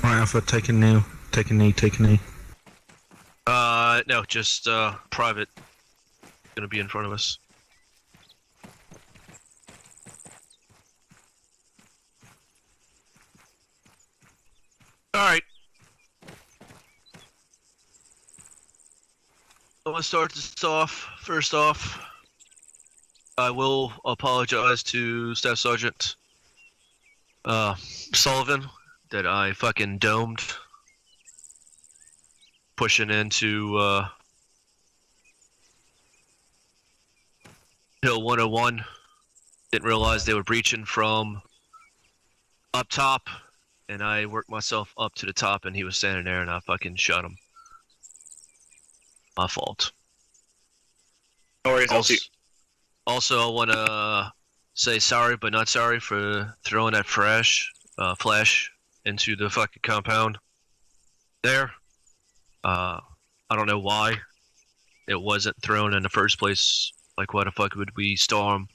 Right, Alpha, take a knee. No, just, private. Gonna be in front of us. Alright. I want to start this off. First off, I will apologize to Staff Sergeant Sullivan that I fucking domed pushing into Hill 101. Didn't realize they were breaching from up top, and I worked myself up to the top, and he was standing there, and I fucking shot him. My fault. No worries, Also, I want to say sorry, but not sorry for throwing that flash into the fucking compound there. I don't know why it wasn't thrown in the first place. Like, why the fuck would we storm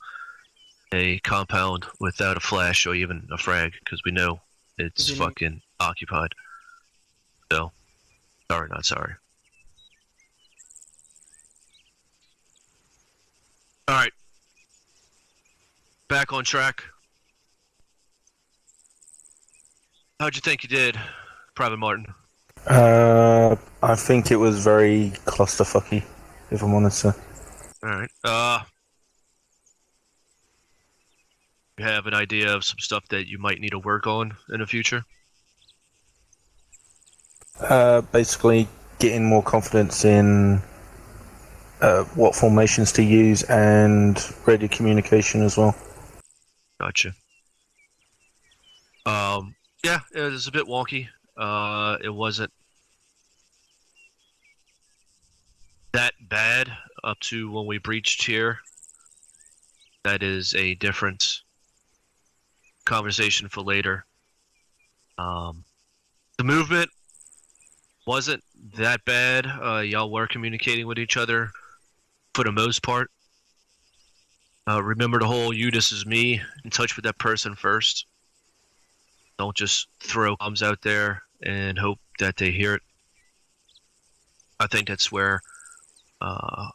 a compound without a flash or even a frag? Because we know it's fucking occupied. So, sorry, not sorry. Alright. Back on track. How'd you think you did, Private Martin? I think it was very clusterfucky, if I'm honest, sir. Alright, you have an idea of some stuff that you might need to work on in the future? Basically, getting more confidence in what formations to use and radio communication as well. Gotcha. Yeah, it was a bit wonky. It wasn't that bad up to when we breached here. That is a different conversation for later. The movement wasn't that bad. Y'all were communicating with each other for the most part. Remember the whole "you, this is me," in touch with that person first. Don't just throw bombs out there and hope that they hear it. I think that's where some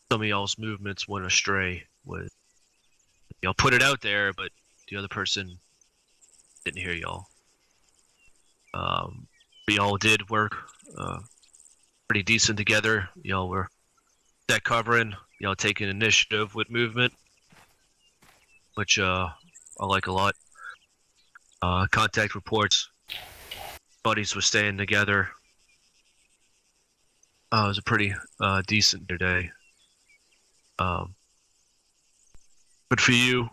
of y'all's movements went astray. With y'all put it out there, but the other person didn't hear y'all. Y'all did work pretty decent together. Y'all were set covering. Y'all taking initiative with movement, which I like a lot. Contact reports. Buddies were staying together. It was a pretty decent day. But for you,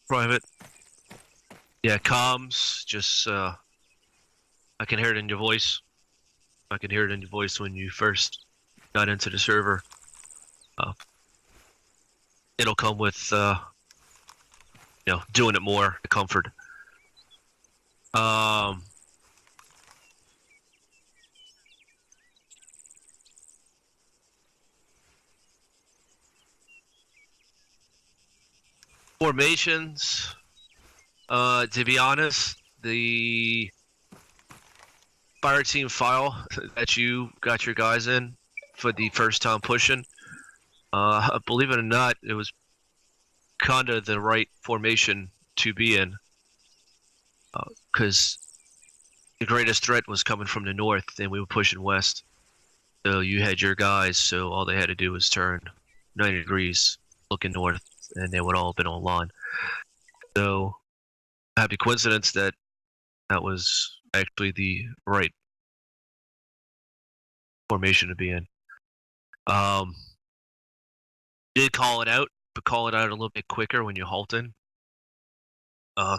Private, yeah, comms, just, I can hear it in your voice. I can hear it in your voice when you first got into the server. It'll come with, doing it more, the comfort. Formations, to be honest, the fire team file that you got your guys in for the first time pushing, believe it or not, it was kinda the right formation to be in, because the greatest threat was coming from the north and we were pushing west. So you had your guys, so all they had to do was turn 90 degrees looking north and they would all have been online. So happy coincidence that was actually the right formation to be in. Did call it out, but call it out a little bit quicker when you're halting.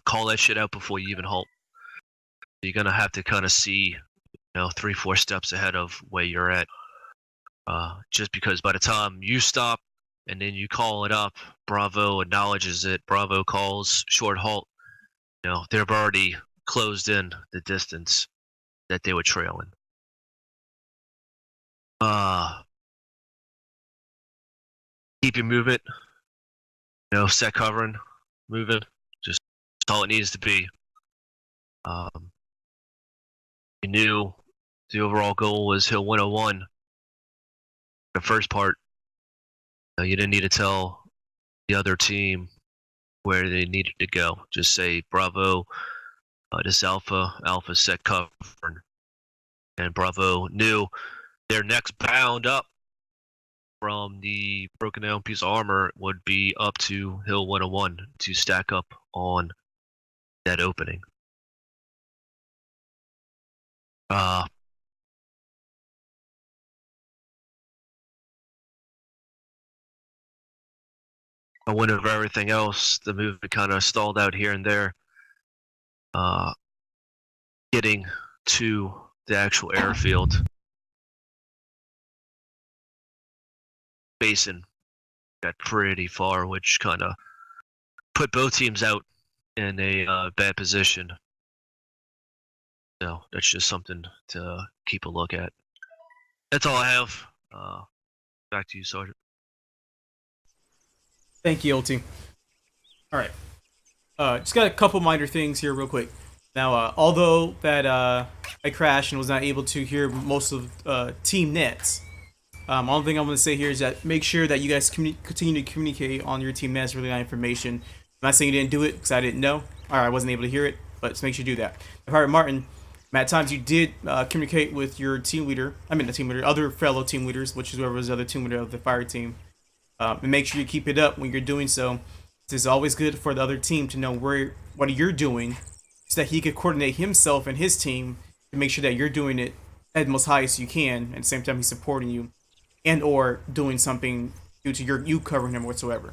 Call that shit out before you even halt. You're gonna have to kind of see, 3-4 steps ahead of where you're at. Just because by the time you stop and then you call it up, Bravo acknowledges it, Bravo calls short halt, they've already closed in the distance that they were trailing. Keep your movement, set covering, moving, just all it needs to be. You knew the overall goal was Hill 101. The first part, you didn't need to tell the other team where they needed to go. Just say, Bravo, this Alpha set cover. And Bravo knew their next bound up from the broken down piece of armor would be up to Hill 101 to stack up on that opening. I went over everything else. The movement kind of stalled out here and there. Getting to the actual airfield. Basin got pretty far, which kind of put both teams out in a bad position. So that's just something to keep a look at. That's all I have. Back to you, Sergeant. Thank you, LT. Alright. Just got a couple minor things here real quick. Now, although that I crashed and was not able to hear most of team nets, only thing I'm going to say here is that make sure that you guys continue to communicate on your team nets, really on information. I'm not saying you didn't do it because I didn't know, or I wasn't able to hear it, but just make sure you do that. Private Martin, at times you did communicate with your team leader, other fellow team leaders, which is whoever was the other team leader of the fire team. And make sure you keep it up when you're doing so. This is always good for the other team to know what you're doing, so that he could coordinate himself and his team to make sure that you're doing it at the most highest you can, at the same time he's supporting you, and or doing something due to you covering him whatsoever.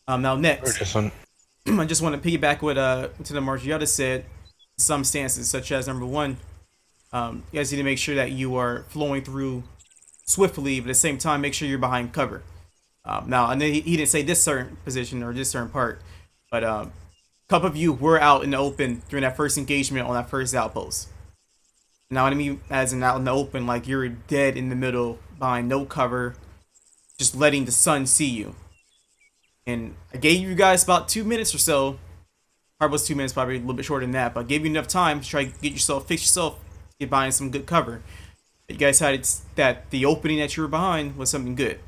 Now next, I just want to piggyback what Lieutenant Margiotta said. Some stances, such as number one, you guys need to make sure that you are flowing through swiftly, but at the same time, make sure you're behind cover. Now, I know he didn't say this certain position or this certain part, but a couple of you were out in the open during that first engagement on that first outpost. Now, what I mean as in out in the open, like you're dead in the middle, behind no cover, just letting the sun see you. And I gave you guys about 2 minutes or so. Probably was 2 minutes, probably a little bit shorter than that, but I gave you enough time to try to fix yourself, get behind some good cover. You guys had that the opening that you were behind was something good.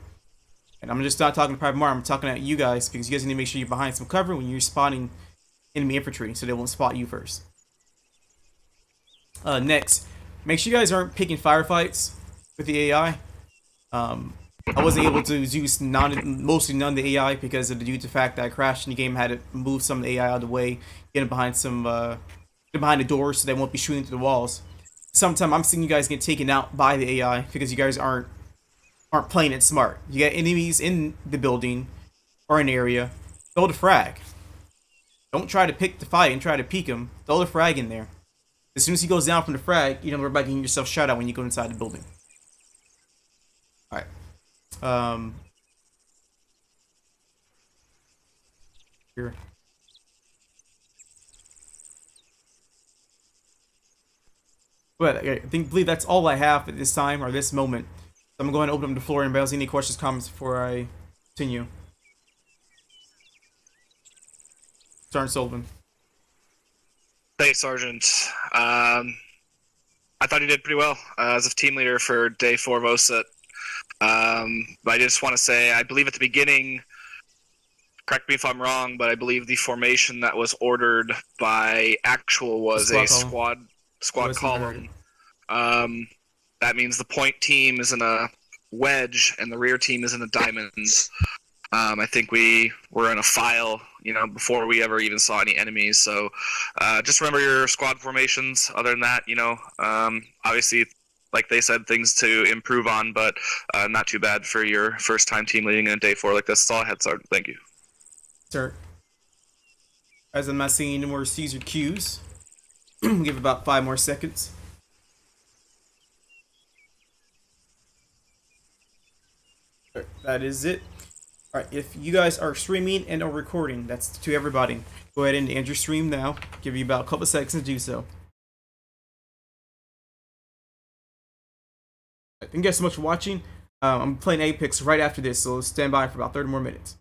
And I'm just not talking to Private Martin, I'm talking at you guys, because you guys need to make sure you're behind some cover when you're spotting enemy infantry, so they won't spot you first. Next, make sure you guys aren't picking firefights with the AI. I wasn't able to use mostly none of the AI because of due to the fact that I crashed in the game. I had to move some of the AI out of the way, get behind behind the doors so they won't be shooting through the walls. Sometimes I'm seeing you guys get taken out by the AI because you guys aren't aren't playing it smart. You got enemies in the building or an area, throw the frag. Don't try to pick the fight and try to peek him. Throw the frag in there. As soon as he goes down from the frag, you don't worry about getting yourself shot at when you go inside the building. Alright. Here. But I believe that's all I have at this time or this moment. So I'm going to open up the floor and anybody else any questions, comments before I continue. Sergeant Sullivan. Thanks, Sergeant. I thought you did pretty well as a team leader for day 4 of OSUT. But I just want to say, I believe at the beginning, correct me if I'm wrong, but I believe the formation that was ordered by Actual was a squad column. That means the point team is in a wedge and the rear team is in a diamonds. I think we were in a file, before we ever even saw any enemies. So just remember your squad formations. Other than that, obviously, like they said, things to improve on, but not too bad for your first time team leading in day 4 like this. That's all I had, Sergeant. Thank you. Sir. As I'm not seeing any more Caesar Qs, give about 5 more seconds. That is it. Alright, if you guys are streaming and or recording, that's to everybody. Go ahead and end your stream now. Give you about a couple seconds to do so. Thank you guys so much for watching. I'm playing Apex right after this, so stand by for about 30 more minutes.